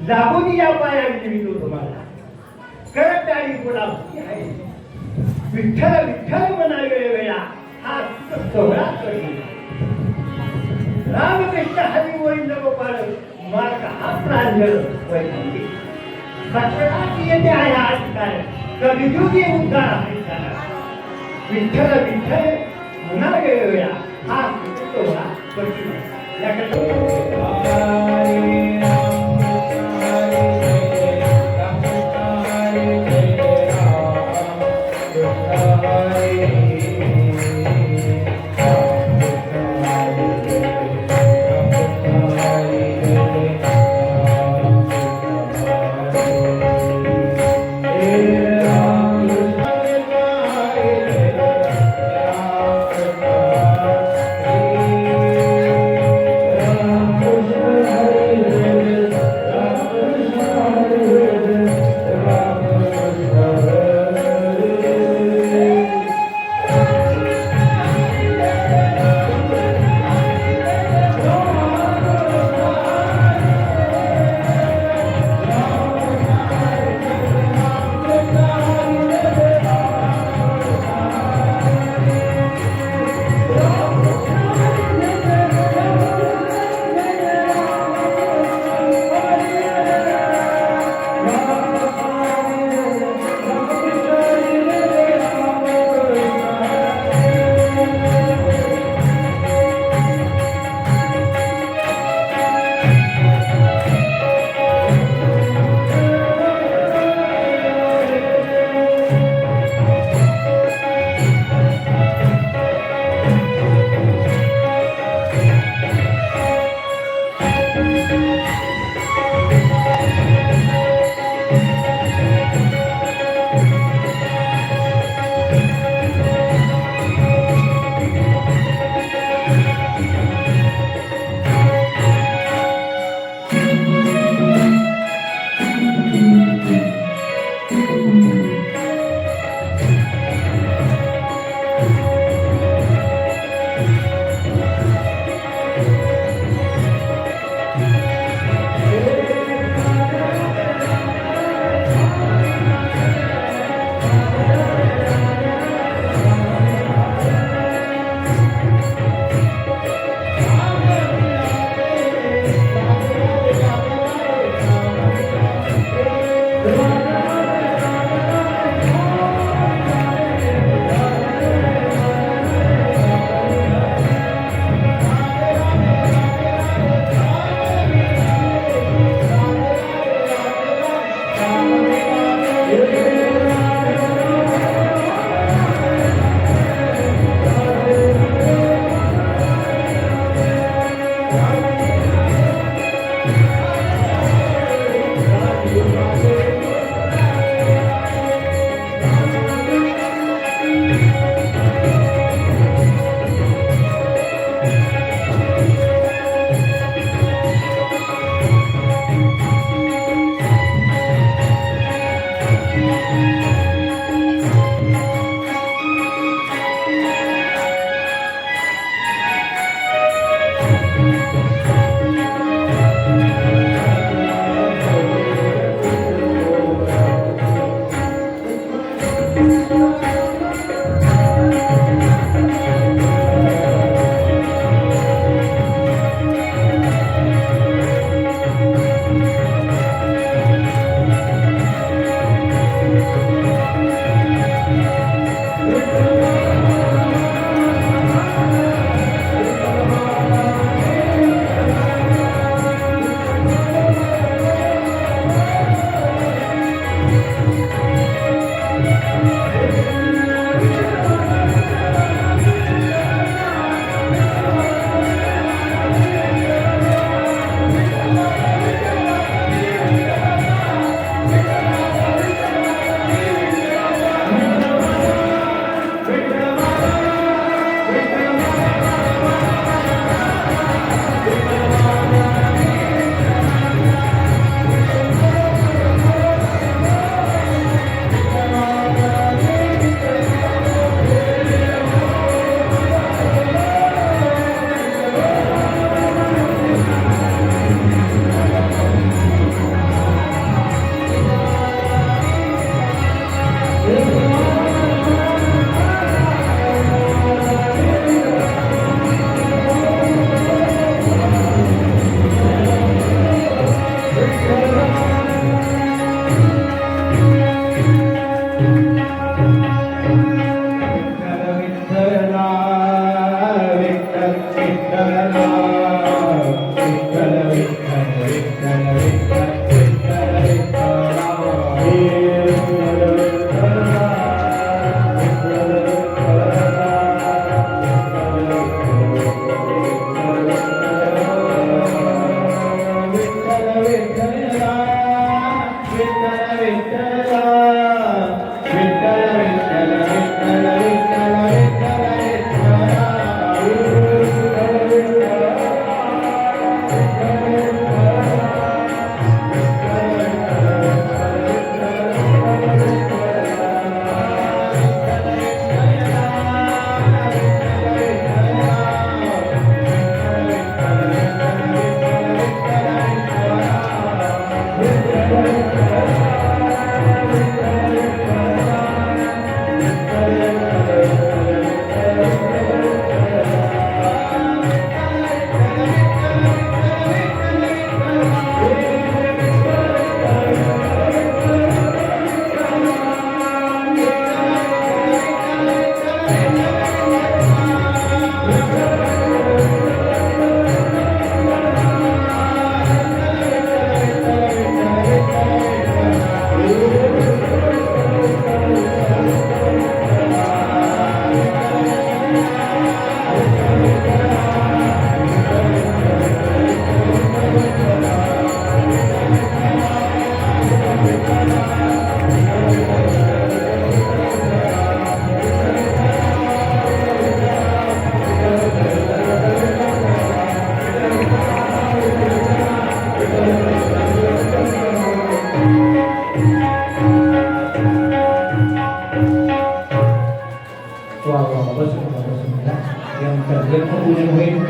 S2: जागोनी या पाया विचारितो तुम्हाला करत आणि बोला आहे. विठ्ठल विठ्ठल म्हणावे वेळा हा सोहळा करी. रामकृष्ण हरी गोविंद गोपाळ मार्ग हा प्रांजळ वैकुंठी सत्याची येते आहे हा ठिकाण कलियुगी उद्धार आहे. विठ्ठल विठ्ठल म्हणावे वेळा हा सोहळा करी.
S1: वा वा बसून घ्या यानंतर जन्मपूजन होईल.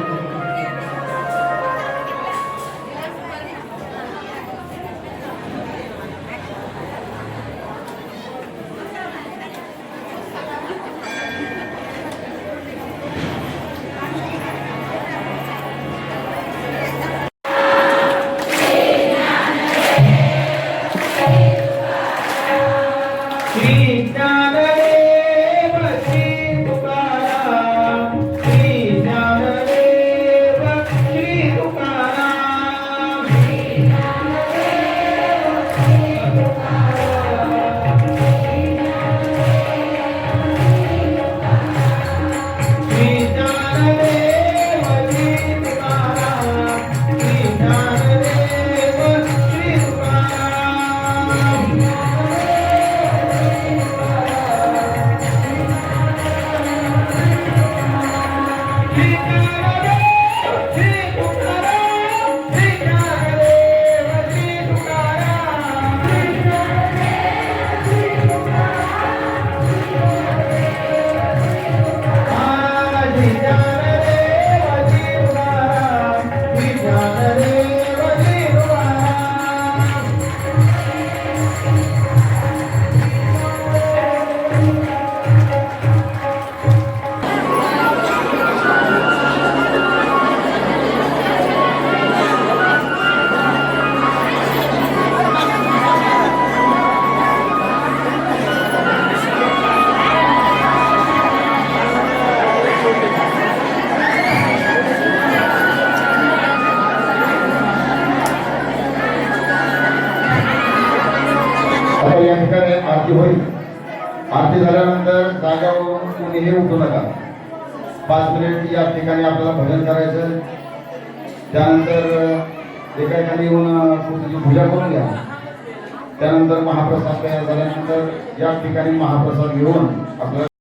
S1: श्री ज्ञानदेव श्री तुकाराम श्री ज्ञानदेव
S3: आरती होईल. आरती झाल्यानंतर जाग्यावरून कोणीही उठू नका. 5 मिनिट या ठिकाणी आपल्याला भजन करायचं. त्यानंतर एका ठिकाणी येऊन तुमची पूजा करून घ्या. त्यानंतर महाप्रसाद तयार झाल्यानंतर या ठिकाणी महाप्रसाद घेऊन आपल्याला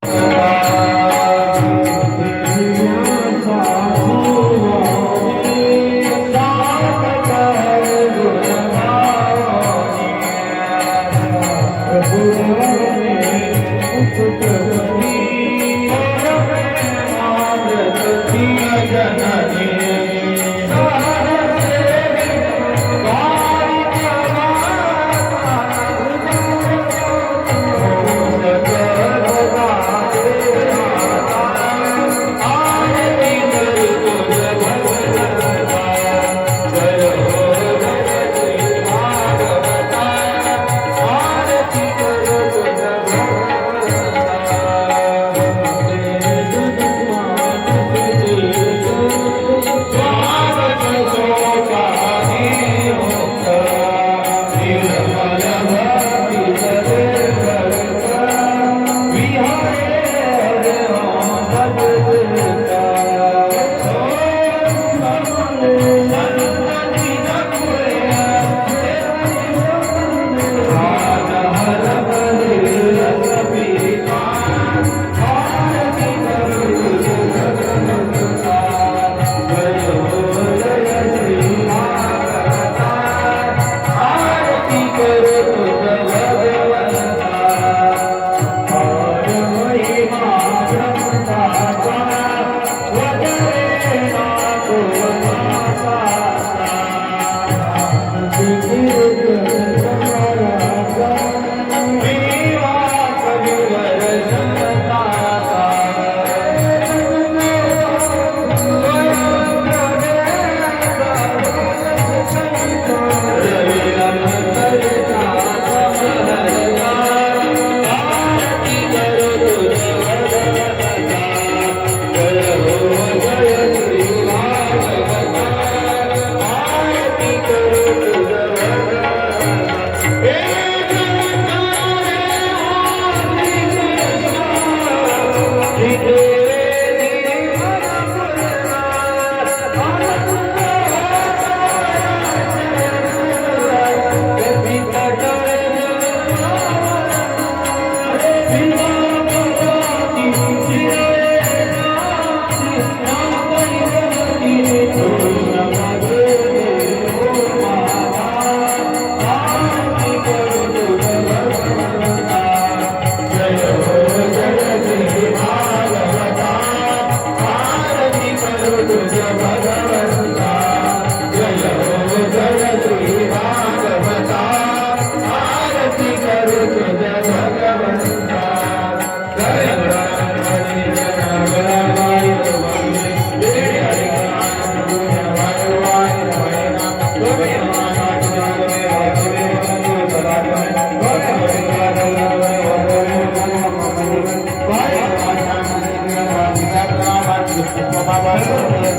S1: Bye.